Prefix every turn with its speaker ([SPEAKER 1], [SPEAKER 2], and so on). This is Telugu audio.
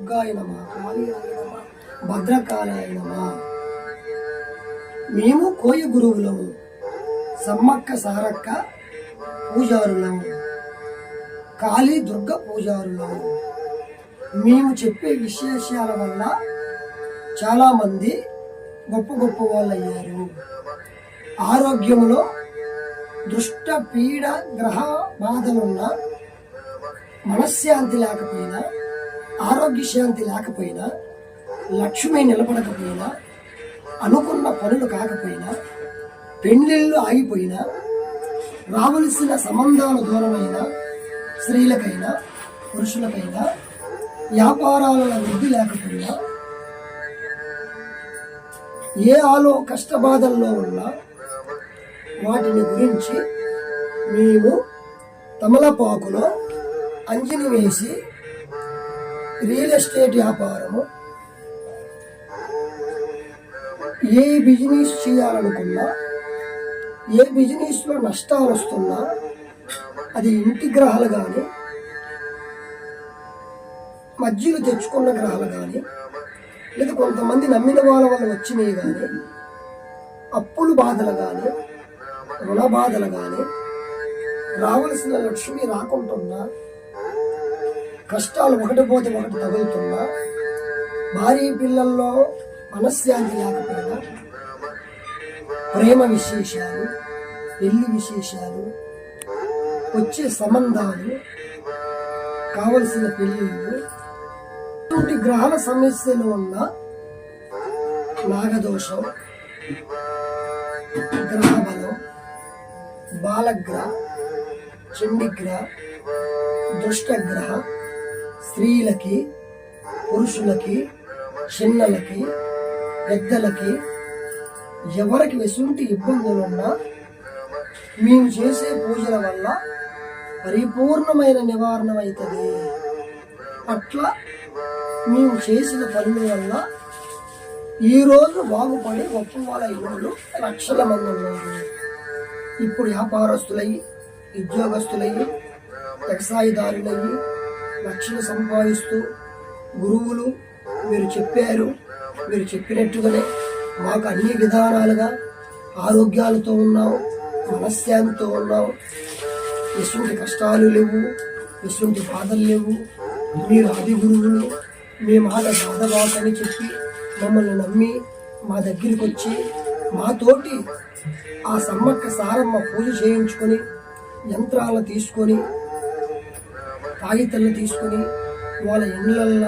[SPEAKER 1] దుర్గాయ నమః, కాళీయాయ నమః, భద్రకాళాయ నమః. మేము కోయ గురువులము, సమ్మక్క సారక్క పూజారులము, కాళీ దుర్గ పూజారులము. మేము చెప్పే విశేషాల వల్ల చాలామంది గొప్ప గొప్ప వాళ్ళు అయ్యారు. ఆరోగ్యంలో దుష్ట పీడ గ్రహ బాధలున్న, మనశ్శాంతి లేకపోయినా, ఆరోగ్య శాంతి లేకపోయినా, లక్ష్మి నిలబడకపోయినా, అనుకున్న పనులు కాకపోయినా, పెళ్లిళ్ళు ఆగిపోయినా, రావలసిన సంబంధాలు దూరమైన స్త్రీలకైనా పురుషులకైనా, వ్యాపారాలలో వృద్ధి లేకపోయినా, ఏ కష్టబాధల్లో ఉన్నా వాటిని గురించి మేము తమలపాకులో అంజని వేసి రియల్ ఎస్టేట్ వ్యాపారము, ఏ బిజినెస్ చేయాలనుకున్నా, ఏ బిజినెస్లో నష్టాలు వస్తున్నా, అది ఇంటి గ్రహాలు కానీ, మధ్యలో తెచ్చుకున్న గ్రహాలు కానీ, లేదా కొంతమంది నమ్మిన వాళ్ళ వల్ల వచ్చినవి కానీ, అప్పులు బాధలు కానీ, రుణ బాధలు కానీ, రావలసిన లక్ష్మి రాకుంటున్నా, కష్టాలు ఒకటి పోతే ఒకటి తగులుతున్నా, భార్య పిల్లల్లో మనశ్శాంతి లేకపోయినా, ప్రేమ విశేషాలు, పెళ్లి విశేషాలు, వచ్చే సంబంధాలు, కావలసిన పెళ్ళిళ్ళు, ఇటువంటి గ్రహాల సమస్యలు ఉన్న నాగదోషం, గ్రహబలం, బాలగ్రహ, చండిగ్రహ, దుష్టగ్రహ, స్త్రీలకి పురుషులకి, చిన్నలకి పెద్దలకి, ఎవరికి ఎటువంటి ఇబ్బందులున్నా మేము చేసే పూజల వల్ల పరిపూర్ణమైన నివారణ అవుతుంది. అట్లా మేము చేసిన పనుల వల్ల ఈరోజు బాగుపడి గొప్ప వాళ్ళ ఇళ్ళు లక్షల మంది ఉన్నారు. ఇప్పుడు వ్యాపారస్తులయ్యి, ఉద్యోగస్తులయ్యి, వ్యవసాయదారులయ్యి లక్షలు సంపాదిస్తూ, గురువులు మీరు చెప్పారు, మీరు చెప్పినట్టుగానే మాకు అన్ని విధానాలుగా ఆరోగ్యాలతో ఉన్నావు, మనశ్శాంతితో ఉన్నావు, ఎటువంటి కష్టాలు లేవు, ఎటువంటి బాధలు లేవు, మీరు ఆది గురువులు, మీ మాట బాధబాకని చెప్పి మమ్మల్ని నమ్మి మా దగ్గరికి వచ్చి మాతోటి ఆ సమ్మక్క సారమ్మ పూజ చేయించుకొని, యంత్రాలను తీసుకొని, కాగితాలను తీసుకొని వాళ్ళ ఇళ్ళల్లో